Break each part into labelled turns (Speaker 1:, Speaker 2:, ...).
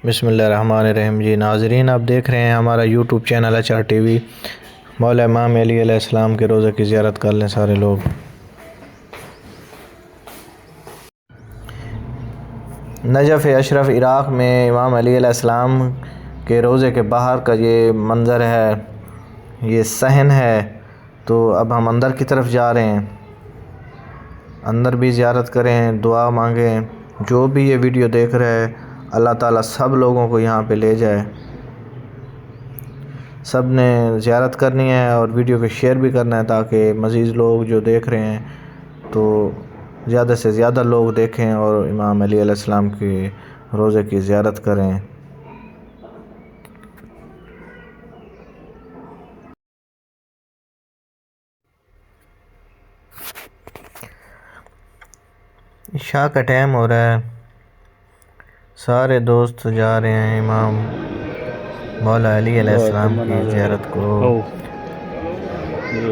Speaker 1: बिस्मिल्लाहिर्रहमानिर्रहीम। जी नाज़रीन, आप देख रहे हैं हमारा यूट्यूब चैनल HR TV। मौला इमाम अली अलैहिस्सलाम के रोज़े की ज़ियारत कर लें सारे लोग। नजफ़ अशरफ इराक़ में इमाम अली अलैहिस्सलाम के रोज़े के बाहर का ये मंज़र है, ये सहन है। तो अब हम अंदर की तरफ जा रहे हैं, अंदर भी ज़ियारत करें, दुआ मांगें। जो भी ये वीडियो देख रहे हैं, अल्लाह ताला सब लोगों को यहाँ पे ले जाए। सब ने ज़ियारत करनी है और वीडियो को शेयर भी करना है ताकि मज़ीद लोग जो देख रहे हैं तो ज़्यादा से ज़्यादा लोग देखें और इमाम अली अलैहिस्सलाम के रोज़े की ज़ियारत करें। इशा का टाइम हो रहा है, सारे दोस्त जा रहे हैं इमाम मौला अली अलैहिस्सलाम की ज़ियारत को।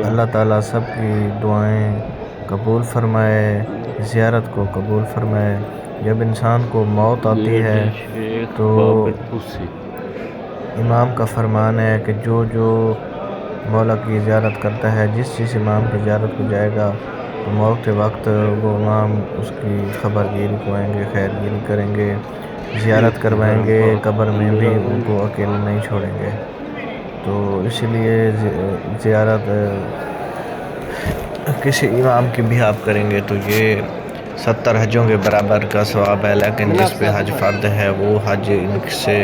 Speaker 1: अल्लाह ताला सब की दुआएं कबूल फ़रमाए, ज़ियारत को कबूल फ़रमाए। जब इंसान को मौत आती है तो इमाम का फरमान है कि जो जो मौला की ज़ियारत करता है, जिस इमाम की ज़ियारत को जाएगा तो मौत के वक्त वो इमाम उसकी खबरगिरी को आएंगे, खैरगिरी करेंगे, ज़ियारत करवाएंगे, कब्र में भी उनको अकेले नहीं छोड़ेंगे। तो इसलिए ज़ियारत किसी इमाम की भी आप करेंगे तो ये 70 हजों के बराबर का सवाब है। लेकिन जिस पे हज फ़र्द है वो हज इनसे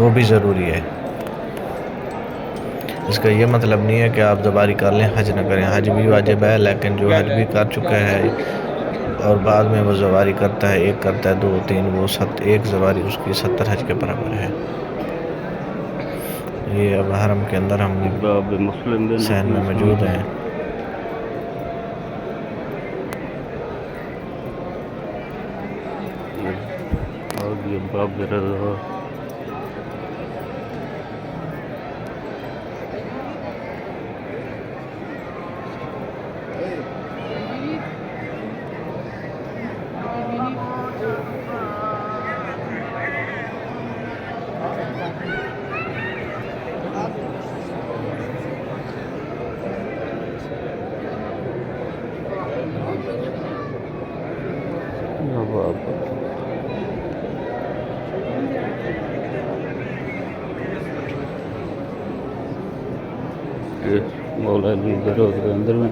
Speaker 1: वो भी ज़रूरी है। इसका ये मतलब नहीं है कि आप ज़बारी कर लें, हज न करें। हज भी वाजिब है, लेकिन जो हज भी कर चुका है और बाद में वो ज़बारी करता है, एक करता है, 2 3, वो एक ज़बारी उसकी 70 हज के बराबर है। ये अब हरम के अंदर हम सहन में मौजूद हैं।
Speaker 2: मौला अली के रोज़े के अंदर में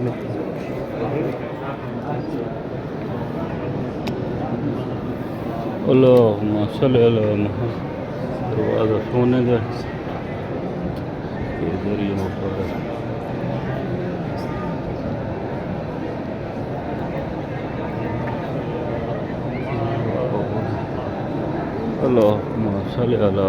Speaker 2: अल्लाहुम्मा सल्ली अला मुहम्मद। दरवाज़ा सोने का ये जरिए मुबारक। अल्लाहुम्मा सल्ली अला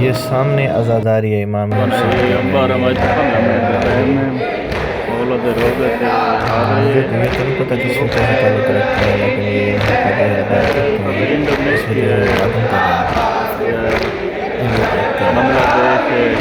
Speaker 1: ये सामने अज़ादारी है इमाम हुसैन।
Speaker 2: टाइम है मौला दे रोज़े से हाज़िर
Speaker 1: मुझे तो नहीं पता किस वजह से ताल्लुक़ रखता है, लेकिन ये यहाँ पर जो है बात करते हैं इस वजह से वादन कर रहे हैं।
Speaker 2: बांग्लादेश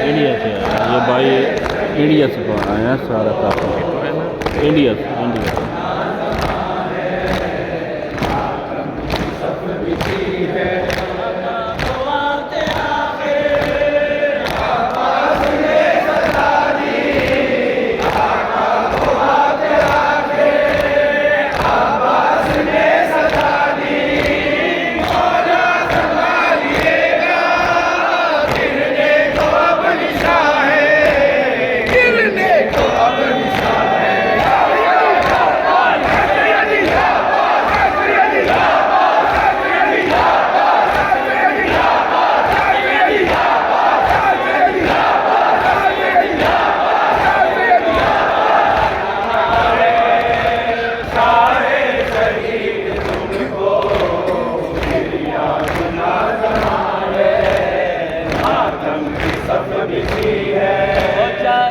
Speaker 2: इंडिया से आया ये भाई इंडिया से आया है सारा काफी इंडिया से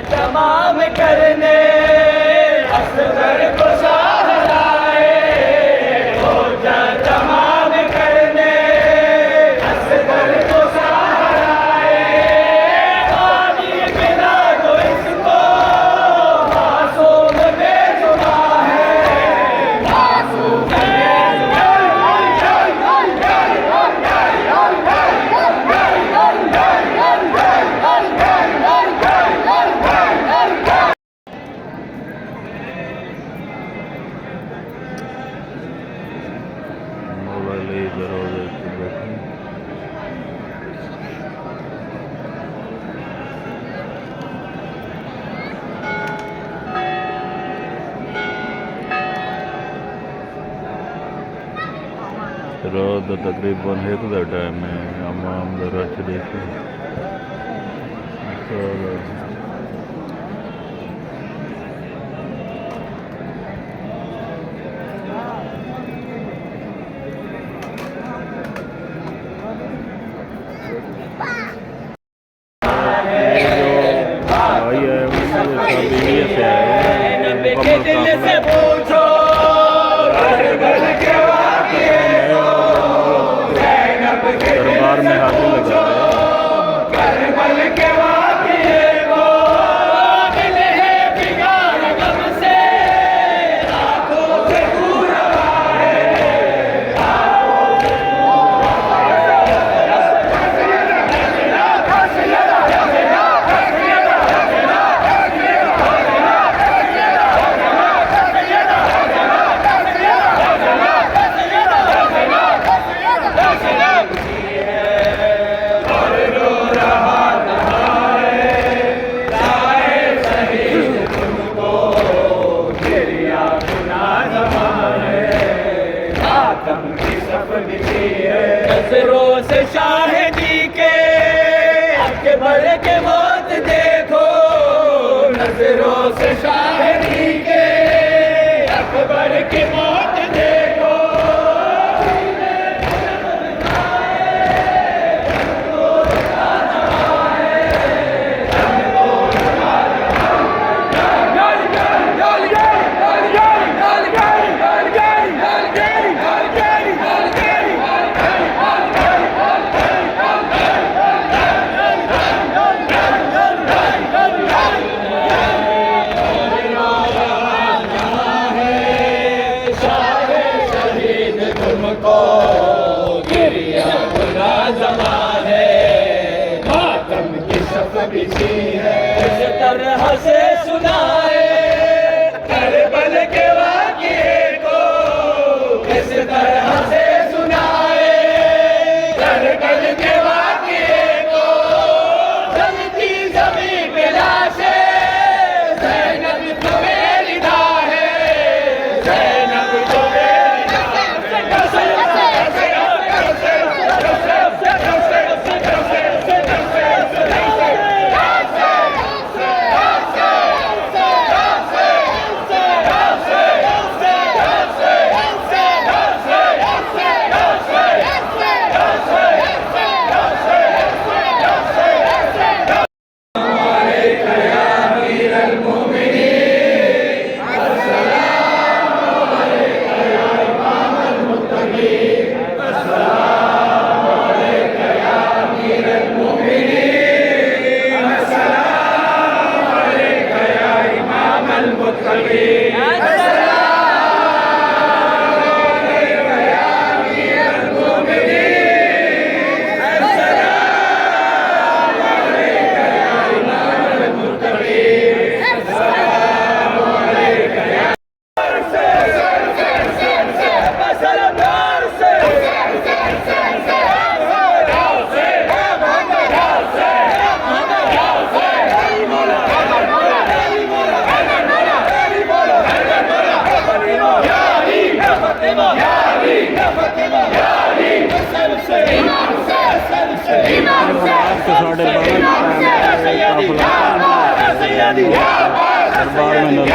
Speaker 3: तमाम करने असगर को सहराए हो जा तमाम करने असगर को सहराए पानी पिला दो इसको मासूम बेजुबा है मासूम
Speaker 2: रात तकरीबन 1 का टाइम है आम रश देखिए दरबार में हाजिर लगा है।
Speaker 3: अकबर के मौत देखो नजरों से शायरी के, अकबर की मौत देखो। इस तरह से सुनाए करबल के वाक़ये को, इस तरह से सुनाए करबल के वाक़ये को। जलती ज़मीं पे लाशें, ज़ैनब तो मेरी दाह है, ज़ैनब तो मेरी दाह है।
Speaker 2: दरबार में